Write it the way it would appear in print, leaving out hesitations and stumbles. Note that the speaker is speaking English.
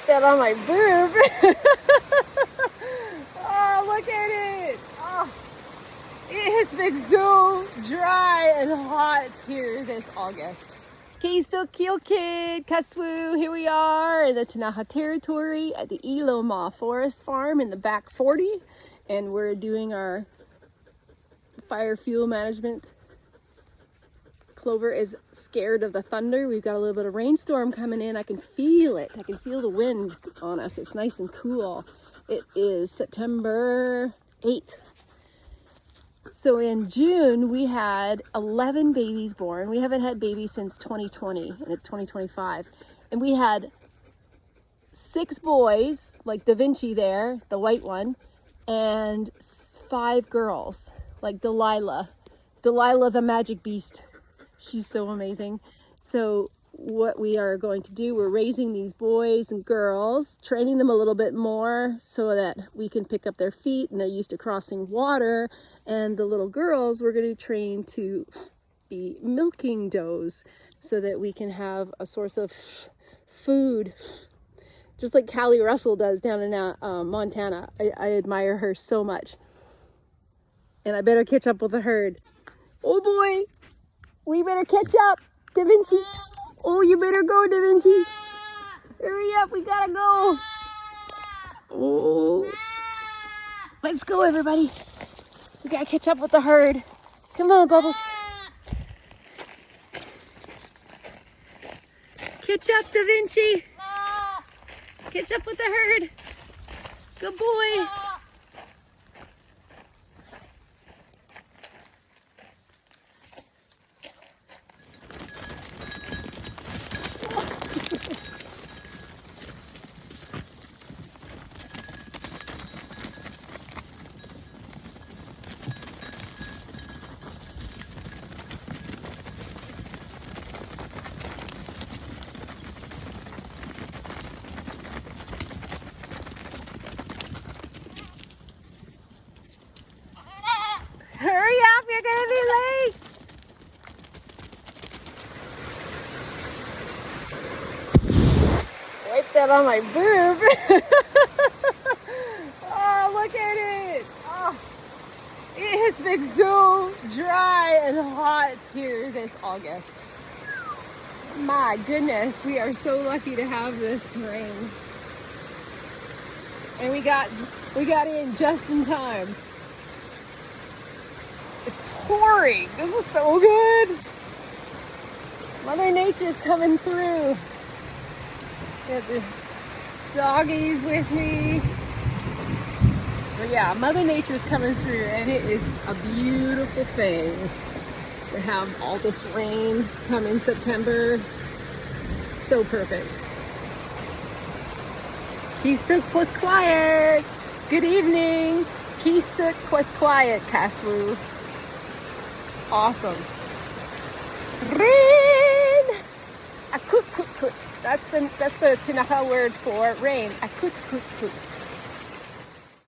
that on my boob. Oh, look at it. Oh, it has been so dry and hot here this August. Ktunaxa Territory. Here we are in the Ktunaxa Territory at the Iloma Forest Farm in the back 40. And we're doing our fire fuel management. Clover is scared of the thunder. We've got a little bit of rainstorm coming in. I can feel it. I can feel the wind on us. It's nice and cool. It is September 8th. So in June, we had 11 babies born. We haven't had babies since 2020, and it's 2025. And we had 6 boys, like Da Vinci there, the white one, and 5 girls, like Delilah the magic beast. She's so amazing. So what we are going to do, we're raising these boys and girls, training them a little bit more so that we can pick up their feet and they're used to crossing water. And the little girls, we're going to train to be milking does so that we can have a source of food, just like Callie Russell does down in Montana. I admire her so much. And I better catch up with the herd. Oh boy, we better catch up, Da Vinci. Oh, you better go, Da Vinci. Hurry up, we gotta go. Oh, let's go, everybody. We gotta catch up with the herd. Come on, Bubbles. Catch up, Da Vinci. Catch up with the herd. Good boy. Hurry up, you're gonna be late. Wipe that on my boob. Oh, look at it. Oh, it has been so dry and hot here this August. My goodness, we are so lucky to have this rain. And we got in just in time. Pouring. This is so good. Mother Nature's coming through. Got the doggies with me. But yeah, Mother Nature's coming through, and it is a beautiful thing to have all this rain come in September. So perfect. Ktunaxa Quiet. Good evening. Ktunaxa Quiet, Kaswu. Awesome. Rain. Akut kut kut. That's the Ktunaxa word for rain. Akut kut kut.